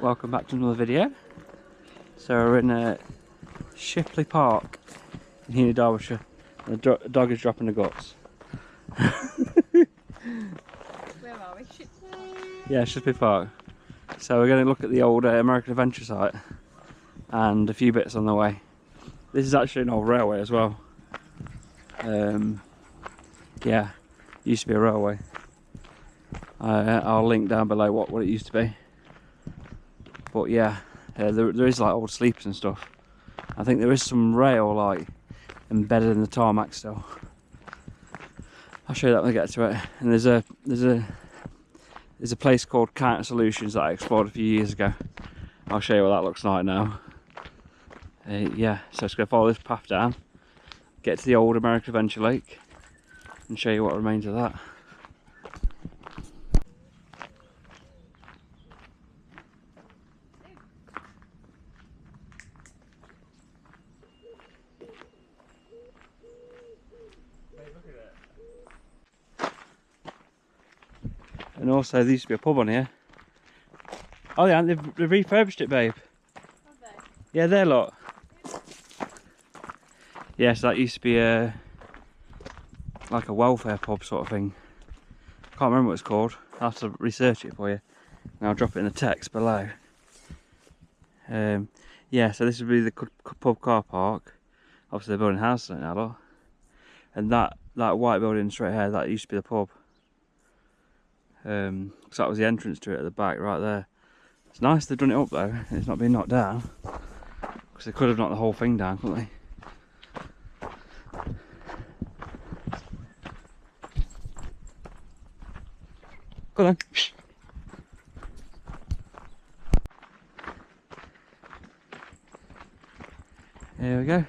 welcome back to another video. So we're in Shipley Park in Heanor, Derbyshire. And the dog is dropping the guts. Where are we? Shipley? Yeah, Shipley Park. So we're going to look at the old American Adventure site and a few bits on the way. This is actually an old railway as well. Yeah, used to be a railway. I'll link down below what it used to be. But yeah, there is like old sleepers and stuff. I think there is some rail like embedded in the tarmac still. I'll show you that when I get to it. And there's a place called Counter Solutions that I explored a few years ago. I'll show you what that looks like now. Yeah, so let's go follow this path down, get to the old American Adventure Lake, and show you what remains of that. And also there used to be a pub on here. Oh yeah, they've refurbished it, babe. Have they? Yeah, there, look. Yeah, so that used to be like a welfare pub sort of thing. Can't remember what it's called. I'll have to research it for you. And I'll drop it in the text below. Yeah, so this would be the pub car park. Obviously they're building houses now, look. And that white building straight here, that used to be the pub. So that was the entrance to it at the back, right there. It's nice they've done it up though, it's not been knocked down. Because they could have knocked the whole thing down, couldn't they? Go on. Here we go.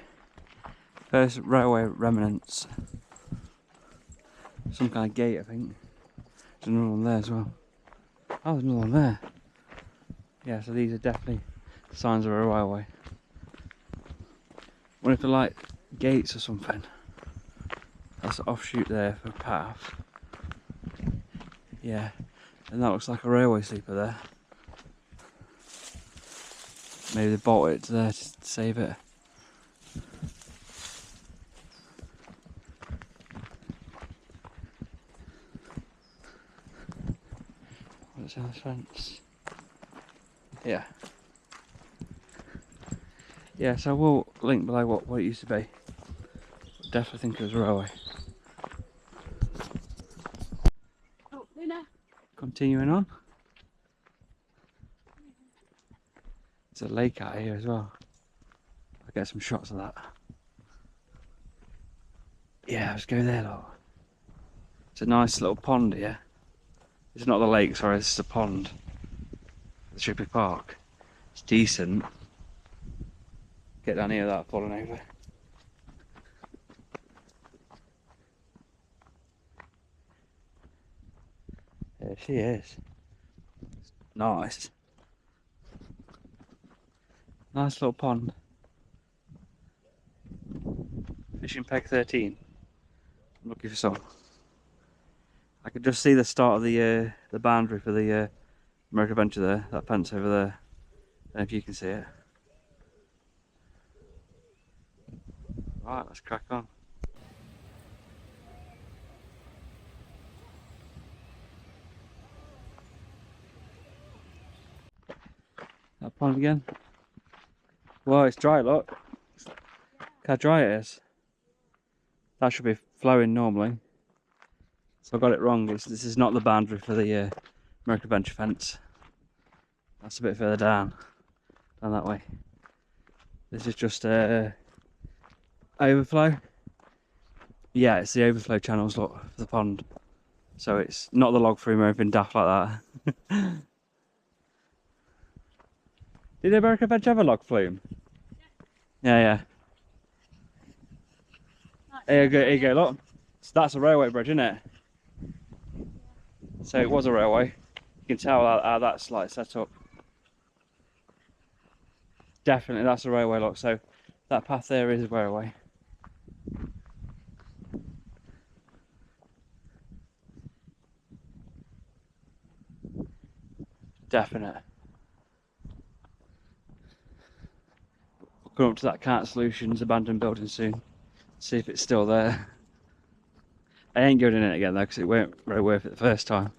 First railway remnants. Some kind of gate, I think. There's another one there as well. Oh, there's another one there. Yeah, so these are definitely signs of a railway. Wonder if they're like gates or something. That's an offshoot there for a path. Yeah, and that looks like a railway sleeper there. Maybe they bolted it to there to save it. What's on this fence? Yeah. Yeah, so we'll link below what it used to be. Definitely think it was a railway. Oh, Luna. Continuing on. There's a lake out here as well. I'll get some shots of that. Yeah, let's go there, look. It's a nice little pond here. It's not the lake, sorry, this is a pond. The Shipley Park. It's decent. Get down here without falling over. There she is. Nice. Nice little pond. Fishing peg 13. I'm looking for some. I could just see the start of the boundary for the American Adventure there. That fence over there. I don't know if you can see it. Right, let's crack on. That pond again. Well, it's dry, look. Look how dry it is. That should be flowing normally. So I got it wrong. This is not the boundary for the American Adventure fence. That's a bit further down that way. This is just overflow. Yeah, it's the overflow channels, look, for the pond. So it's not the log flume or anything daft like that. Did the American Adventure have a log flume? Yeah. Here you go, look. So that's a railway bridge, isn't it? So it was a railway. You can tell how that's like set up. Definitely that's a railway, look. So that path there is a railway. Definite. Come up to that Can't Solutions abandoned building soon. See if it's still there. I ain't going in it again though, because it weren't very worth it the first time.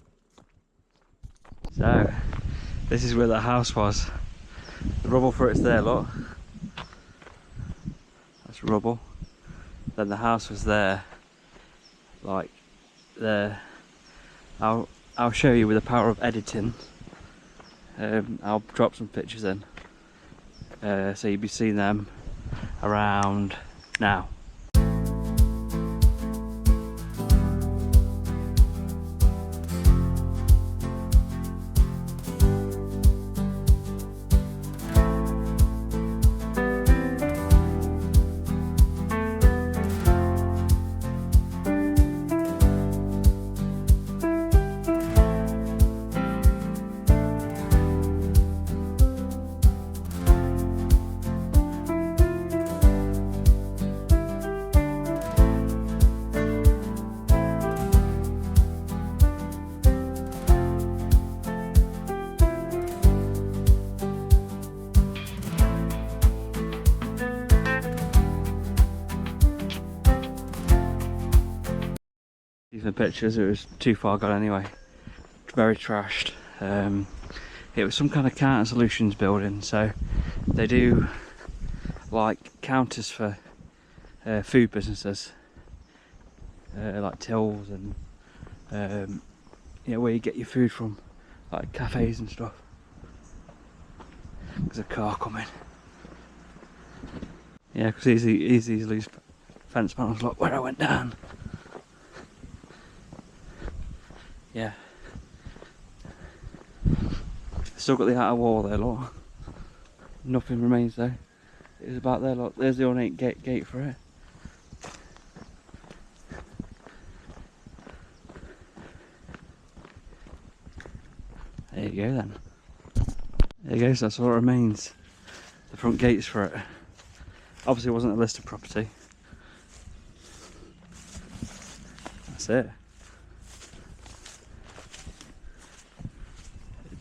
So, this is where the house was. The rubble for it's there, look. That's rubble. Then the house was there, like there. I'll show you with the power of editing. I'll drop some pictures in, so you'll be seeing them around now. The pictures, it was too far gone anyway. Very trashed. It was some kind of Can't Solutions building, so they do like counters for food businesses, like tills and you know, where you get your food from, like cafes and stuff. There's a car coming. Yeah, because these loose fence panels. Look where I went down. Yeah. Still got the outer wall there, look. Nothing remains there. It was about there, look. There's the ornate gate for it. There you go then. There you go, so that's all that remains. The front gates for it. Obviously it wasn't a listed property. That's it.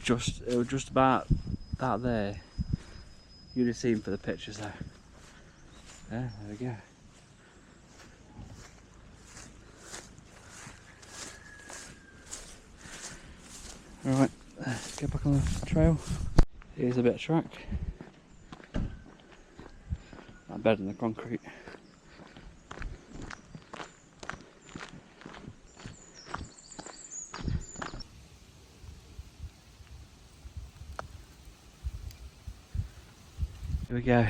It was just about that there. You'd have seen for the pictures there. Yeah, there we go. Alright, let's get back on the trail. Here's a bit of track. Not better than the concrete. Here we go.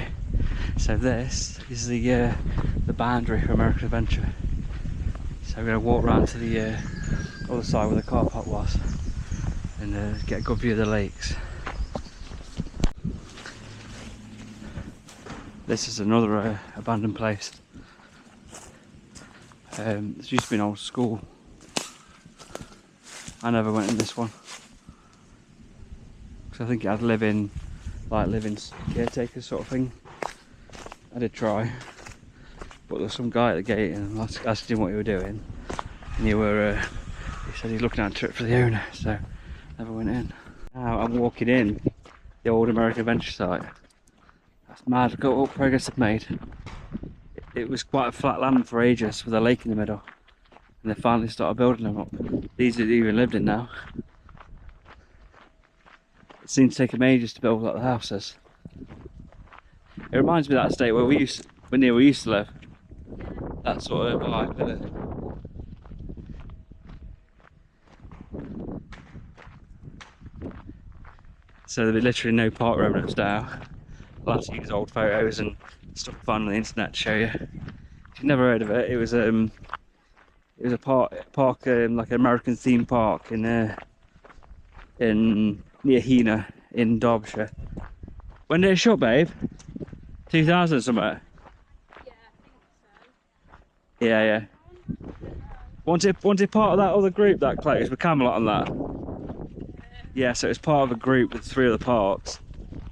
So this is the boundary for American Adventure. So we're going to walk round to the other side where the car park was and get a good view of the lakes. This is another abandoned place. This used to be an old school. I never went in this one because I think it had living caretaker sort of thing. I did try, but there was some guy at the gate and I asked him what he was doing, and he said he's looking after it for the owner, so never went in. Now I'm walking in the old American Adventure site. That's mad. Look at what progress they've made. It was quite a flat land for ages with a lake in the middle, and they finally started building them up. These are even lived in now. It seems to take them ages to build like the houses. It reminds me of that estate where we used to live. That sort of vibe, isn't it? So there'll be literally no park remnants now. I'll have to use old photos and stuff I found on the internet to show you. If you've never heard of it, it was a park like an American theme park in near Heanor in Derbyshire. When did it shut, babe? 2000 something? Yeah, I think so. Yeah. Wanted part of that other group that closed with Camelot and that? Yeah, so it was part of a group with 3 other parks.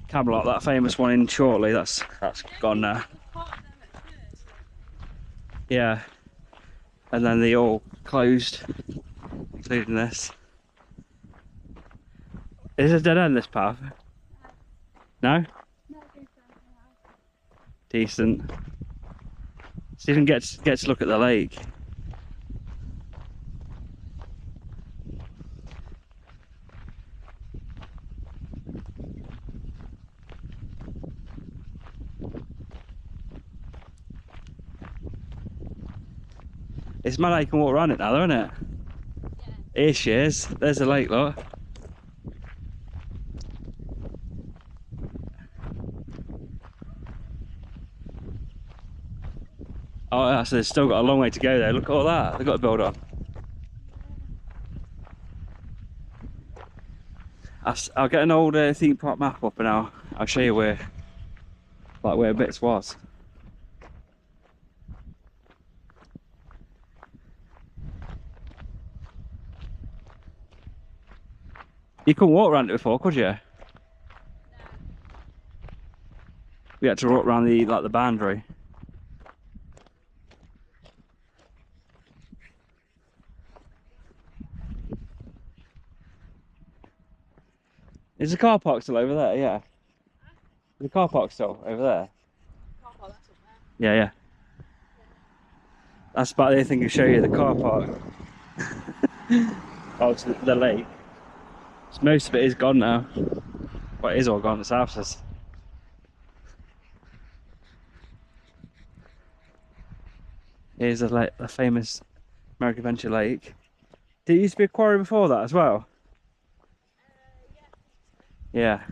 Camelot, that famous one in Shortley, that's gone now. Yeah. And then they all closed, including this. Is it a dead end, this path? No? decent. Stephen gets to look at the lake. It's mad how you can walk around it now, though, isn't it? Yeah. Here she is. There's the lake, look. Oh, yeah, so they've still got a long way to go there. Look at all that. They've got to build on. I'll get an old theme park map up and I'll show you where bits was. You couldn't walk around it before, could you? No. We had to walk around the boundary. Is the car park still over there? Yeah. Is the car park still over there? Car park, that's up there. Yeah. That's about the only thing to show you, the car park. Oh, it's the lake. So most of it is gone now. Well, it is all gone, it's houses. Here's a famous American Adventure Lake. Did it used to be a quarry before that as well? Yeah.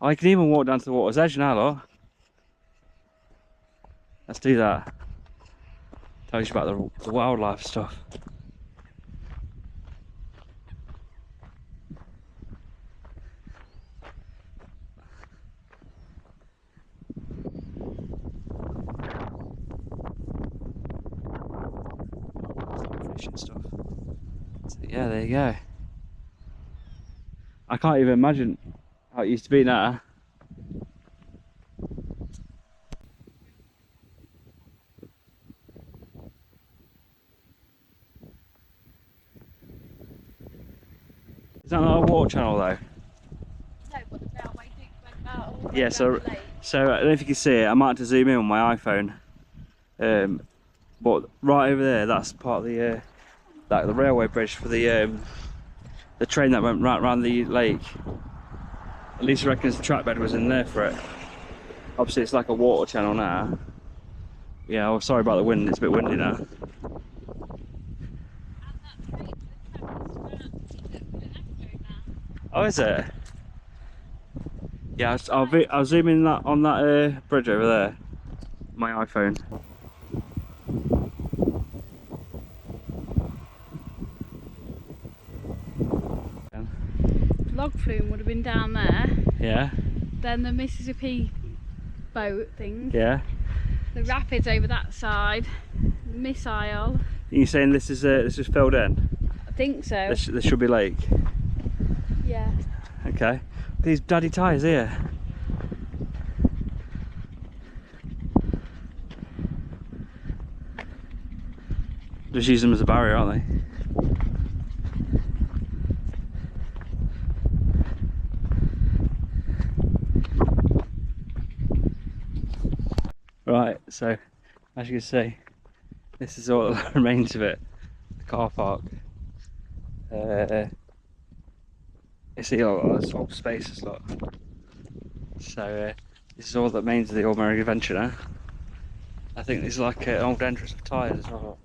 I can even walk down to the water's edge now, look. Let's do that. Tells you about the wildlife stuff. Fish and stuff. So, yeah, there you go. I can't even imagine how it used to be now. Is that not a water channel though? No, but the railway do go out all the way Yeah, down so the lake. I don't know if you can see it, I might have to zoom in on my iPhone. But right over there, that's part of the railway bridge for the train that went right around the lake. At least I reckon the track bed was in there for it. Obviously it's like a water channel now. Yeah, oh, sorry about the wind, it's a bit windy now. Oh, is it? Yeah, I'll zoom in on that bridge over there. My iPhone. Log flume would have been down there. Yeah. Then the Mississippi boat thing. Yeah. The rapids over that side. The missile. You're saying this is filled in? I think so. This should be lake. Yeah. Okay. These daddy tyres here. Just use them as a barrier, aren't they? Right, so as you can see, this is all that remains of it. The car park. You see all those old spaces, look. So this is all that remains of the old American Adventure now. I think there's like an old entrance of tyres as well.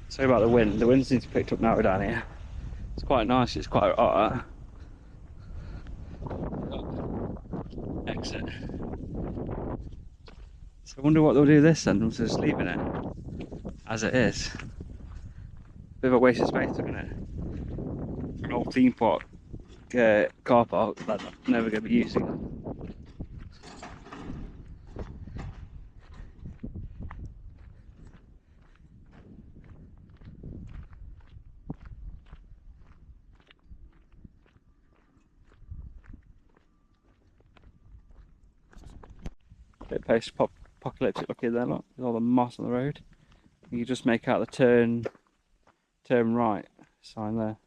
Sorry about the wind. The wind seems to have picked up now down here. It's quite nice. It's quite hot. Exit. So I wonder what they'll do this then. Once they're sleeping it, as it is. Bit of a waste of space, isn't it? For an old theme park car park that I'm never going to be using. Bit post-apocalyptic looking there, look, with all the moss on the road. You can just make out the turn right sign there.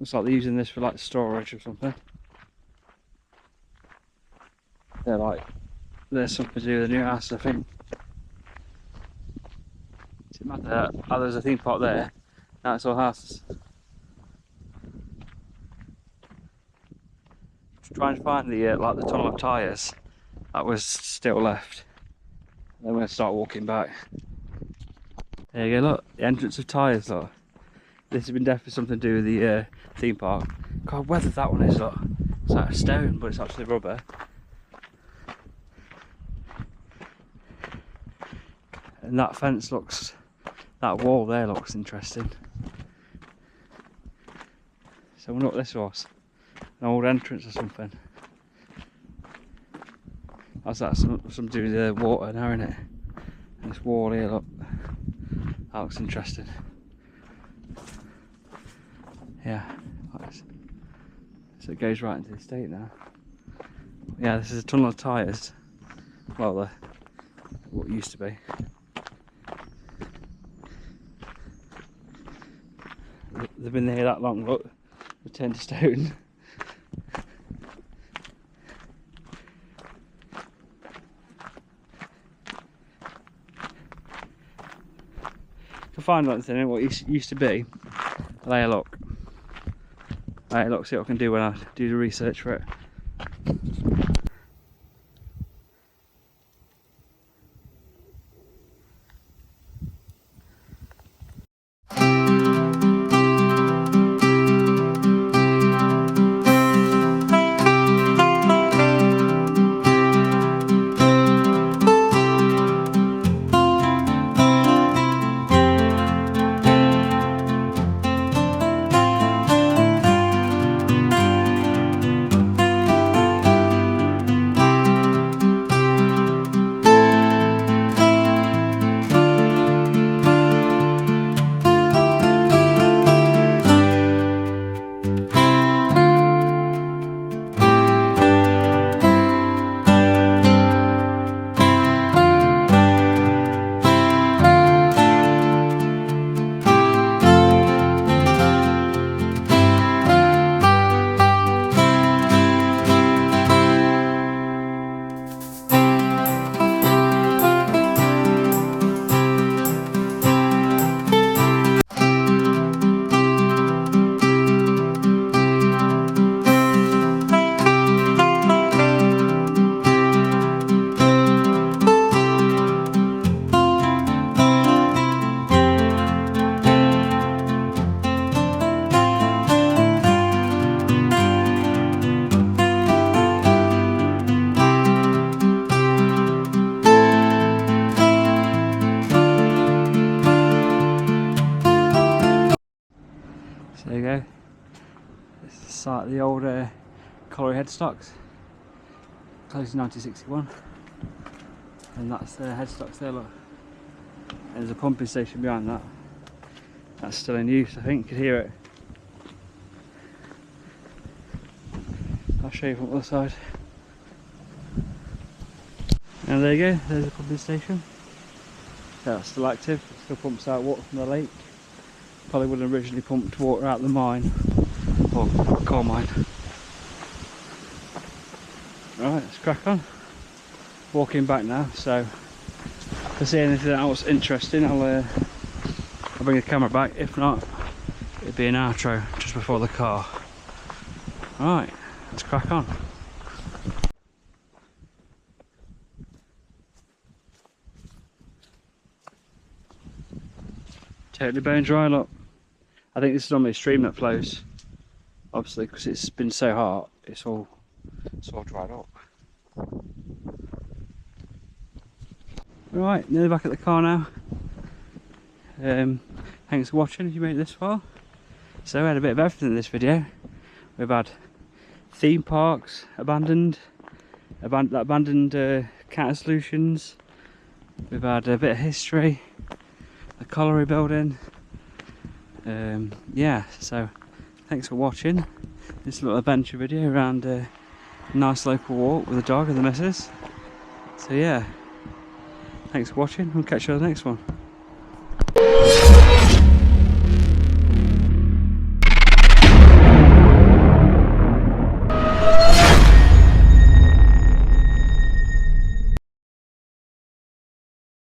Looks like they're using this for like storage or something. They're like, there's something to do with the new house, I think. Does it matter? Oh, there's a theme park there. Now it's all houses. Trying to find the like the tunnel of tyres that was still left. Then we're gonna start walking back. There you go, look, the entrance of tyres, look. This has been definitely something to do with the theme park. God, whether that one is, look. It's like a stone, but it's actually rubber. And that fence looks, that wall there looks interesting. So I wonder what this was. An old entrance or something. That's something to do with the water now, isn't it? And this wall here, look. That looks interesting. Yeah. So it goes right into the estate now. Yeah, this is a tunnel of tyres. Well, what used to be. They've been there that long, look. They've turned to stone. To find something what used to be. Lay a look. Lay a look, see what I can do when I do the research for it. There you go. This is the site of the old colliery headstocks. Closed in 1961. And that's the headstocks there, look. And there's a pumping station behind that. That's still in use, I think. You could hear it. I'll show you from the other side. And there you go, there's the pumping station. So that's still active, it still pumps out water from the lake. Probably would have originally pumped water out the mine, or coal mine. Right, let's crack on. Walking back now, so if I see anything else interesting, I'll bring the camera back. If not, it'll be an outro just before the car. Right, let's crack on. Totally bone dry, look. I think this is normally a stream that flows, obviously, because it's been so hot. It's all dried up. Right, nearly back at the car now. Thanks for watching if you made it this far. So we had a bit of everything in this video. We've had theme parks, abandoned counter solutions. We've had a bit of history, the Colliery building. Yeah, so thanks for watching this little adventure video around a nice local walk with the dog and the missus. So yeah, thanks for watching. We'll catch you on the next one.